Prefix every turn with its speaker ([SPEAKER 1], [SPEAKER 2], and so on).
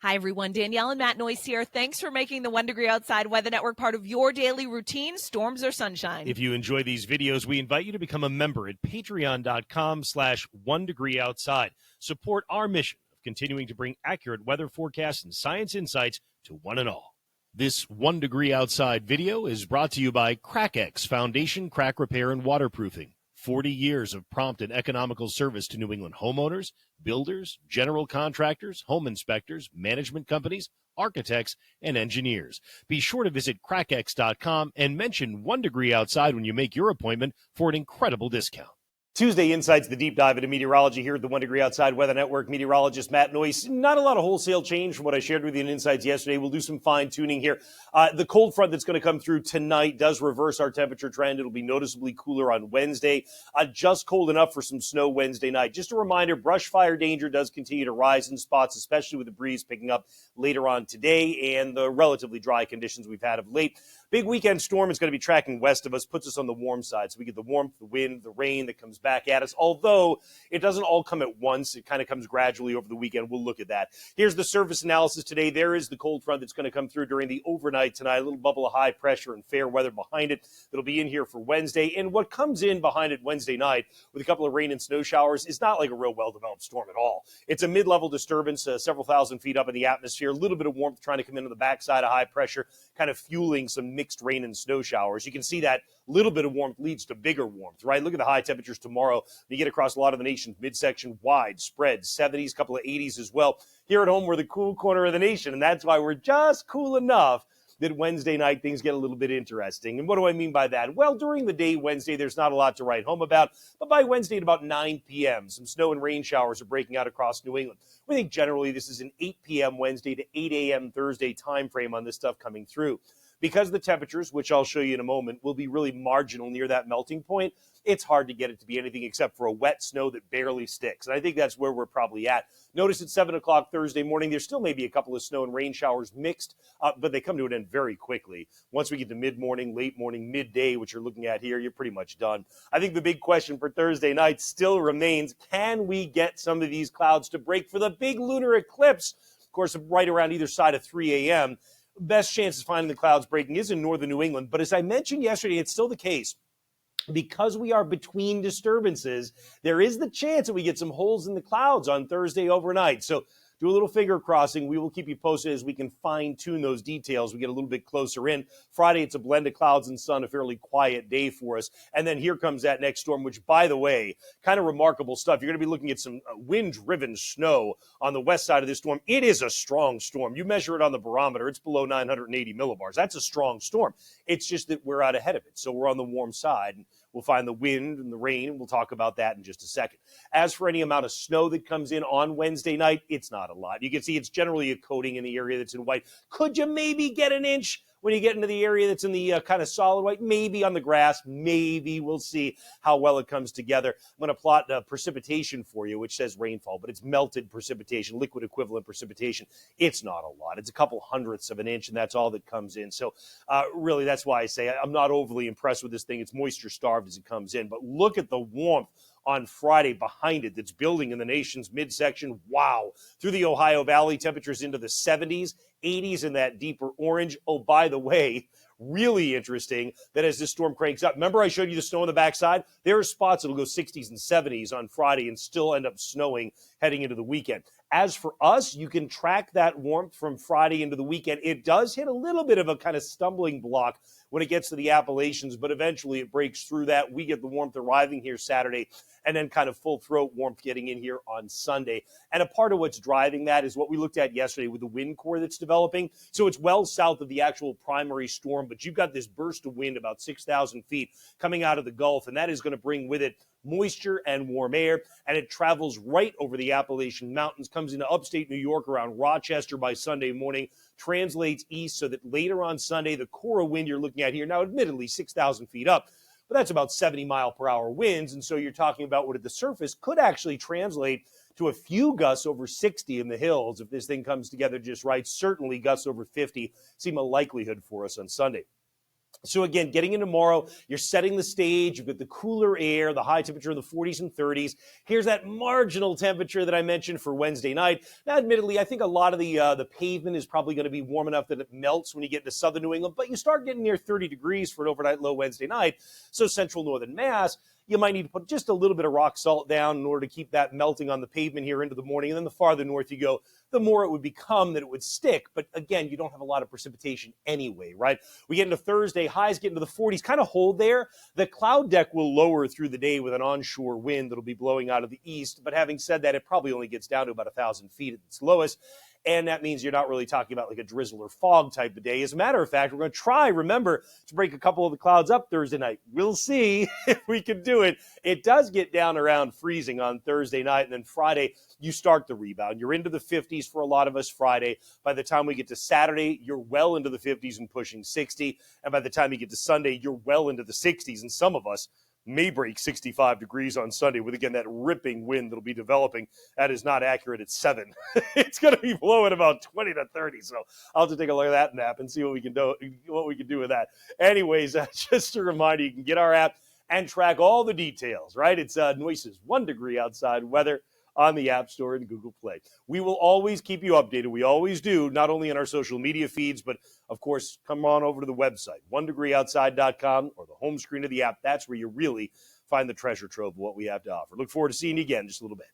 [SPEAKER 1] Hi, everyone. Danielle and Matt Noyes here. Thanks for making the 1 Degree Outside Weather Network part of your daily routine, storms or sunshine.
[SPEAKER 2] If you enjoy these videos, we invite you to become a member at patreon.com/1 Degree Outside. Support our mission of continuing to bring accurate weather forecasts and science insights to one and all. This 1 Degree Outside video is brought to you by CrackX Foundation Crack Repair and Waterproofing. 40 years of prompt and economical service to New England homeowners, builders, general contractors, home inspectors, management companies, architects, and engineers. Be sure to visit crackx.com and mention 1 Degree Outside when you make your appointment for an incredible discount.
[SPEAKER 3] Tuesday Insights, the deep dive into meteorology here at the 1 Degree Outside Weather Network. Meteorologist Matt Noyes. Not a lot of wholesale change from what I shared with you in Insights yesterday. We'll do some fine tuning here. The cold front that's going to come through tonight does reverse our temperature trend. It'll be noticeably cooler on Wednesday. Just cold enough for some snow Wednesday night. Just a reminder, brush fire danger does continue to rise in spots, especially with the breeze picking up later on today and the relatively dry conditions we've had of late. Big weekend storm is going to be tracking west of us, puts us on the warm side. So we get the warmth, the wind, the rain that comes back at us. Although it doesn't all come at once, it kind of comes gradually over the weekend. We'll look at that. Here's the surface analysis today. There is the cold front that's going to come through during the overnight tonight. A little bubble of high pressure and fair weather behind it that'll be in here for Wednesday. And what comes in behind it Wednesday night with a couple of rain and snow showers is not like a real well-developed storm at all. It's a mid-level disturbance, several thousand feet up in the atmosphere. A little bit of warmth trying to come into the backside of high pressure, kind of fueling some mixed rain and snow showers. You can see that little bit of warmth leads to bigger warmth, right? Look at the high temperatures tomorrow. You get across a lot of the nation's midsection, wide spread, 70s, couple of 80s as well. Here at home, we're the cool corner of the nation, and that's why we're just cool enough that Wednesday night things get a little bit interesting. And what do I mean by that? Well, during the day Wednesday, there's not a lot to write home about, but by Wednesday at about 9 p.m., some snow and rain showers are breaking out across New England. We think generally this is an 8 p.m. Wednesday to 8 a.m. Thursday time frame on this stuff coming through. Because the temperatures, which I'll show you in a moment, will be really marginal near that melting point, it's hard to get it to be anything except for a wet snow that barely sticks. And I think that's where we're probably at. Notice at 7 o'clock Thursday morning, there still may be a couple of snow and rain showers mixed, but they come to an end very quickly. Once we get to mid-morning, late morning, midday, which you're looking at here, you're pretty much done. I think the big question for Thursday night still remains, can we get some of these clouds to break for the big lunar eclipse? Of course, right around either side of 3 a.m., best chance of finding the clouds breaking is in northern New England. But as I mentioned yesterday, it's still the case. Because we are between disturbances, there is the chance that we get some holes in the clouds on Thursday overnight. So do a little finger crossing. We will keep you posted as we can fine-tune those details. We get a little bit closer in. Friday, it's a blend of clouds and sun, a fairly quiet day for us. And then here comes that next storm, which, by the way, kind of remarkable stuff. You're going to be looking at some wind-driven snow on the west side of this storm. It is a strong storm. You measure it on the barometer, it's below 980 millibars. That's a strong storm. It's just that we're out ahead of it, so we're on the warm side. We'll find the wind and the rain, and we'll talk about that in just a second. As for any amount of snow that comes in on Wednesday night, it's not a lot. You can see it's generally a coating in the area that's in white. Could you maybe get an inch when you get into the area that's in the kind of solid white? Maybe on the grass. Maybe. We'll see how well it comes together. I'm going to plot precipitation for you, which says rainfall, but it's melted precipitation, liquid equivalent precipitation. It's not a lot. It's a couple hundredths of an inch, and that's all that comes in. So really, that's why I say I'm not overly impressed with this thing. It's moisture starved as it comes in. But look at the warmth on Friday behind it that's building in the nation's midsection. Wow. Through the Ohio Valley, temperatures into the 70s, 80s in that deeper orange. Oh, by the way, really interesting that as this storm cranks up, remember I showed you the snow on the backside? There are spots that'll go 60s and 70s on Friday and still end up snowing heading into the weekend. As for us, you can track that warmth from Friday into the weekend. It does hit a little bit of a kind of stumbling block when it gets to the Appalachians, but eventually it breaks through that. We get the warmth arriving here Saturday, and then kind of full throat warmth getting in here on Sunday. And a part of what's driving that is what we looked at yesterday with the wind core that's developing. So it's well south of the actual primary storm, but you've got this burst of wind about 6,000 feet coming out of the Gulf, and that is going to bring with it moisture and warm air, and it travels right over the Appalachian Mountains, comes into upstate New York around Rochester by Sunday morning, translates east so that later on Sunday, the core of wind you're looking at here, now admittedly 6,000 feet up, but that's about 70 mile per hour winds. And so you're talking about what at the surface could actually translate to a few gusts over 60 in the hills if this thing comes together just right. Certainly gusts over 50 seem a likelihood for us on Sunday. So again, getting into tomorrow, you're setting the stage. You've got the cooler air, the high temperature in the 40s and 30s. Here's that marginal temperature that I mentioned for Wednesday night. Now, admittedly, I think a lot of the pavement is probably going to be warm enough that it melts when you get into southern New England, but you start getting near 30 degrees for an overnight low Wednesday night. So central northern Mass, you might need to put just a little bit of rock salt down in order to keep that melting on the pavement here into the morning. And then the farther north you go, the more it would become that it would stick. But again, you don't have a lot of precipitation anyway, right? We get into Thursday, highs get into the 40s, kind of hold there. The cloud deck will lower through the day with an onshore wind that'll be blowing out of the east. But having said that, it probably only gets down to about 1,000 feet at its lowest. And that means you're not really talking about like a drizzle or fog type of day. As a matter of fact, we're going to try, remember, to break a couple of the clouds up Thursday night. We'll see if we can do it. It does get down around freezing on Thursday night. And then Friday, you start the rebound. You're into the 50s for a lot of us Friday. By the time we get to Saturday, you're well into the 50s and pushing 60. And by the time you get to Sunday, you're well into the 60s. And some of us may break 65 degrees on Sunday with, again, that ripping wind that'll be developing. That is not accurate at 7. It's going to be blowing about 20 to 30. So I'll have to take a look at that map and see what we can do with that. Anyways, just a reminder, you can get our app and track all the details, right? It's Noyes' 1 degree outside weather on the App Store and Google Play. We will always keep you updated. We always do, not only in our social media feeds, but of course, come on over to the website, 1degreeoutside.com, or the home screen of the app. That's where you really find the treasure trove of what we have to offer. Look forward to seeing you again in just a little bit.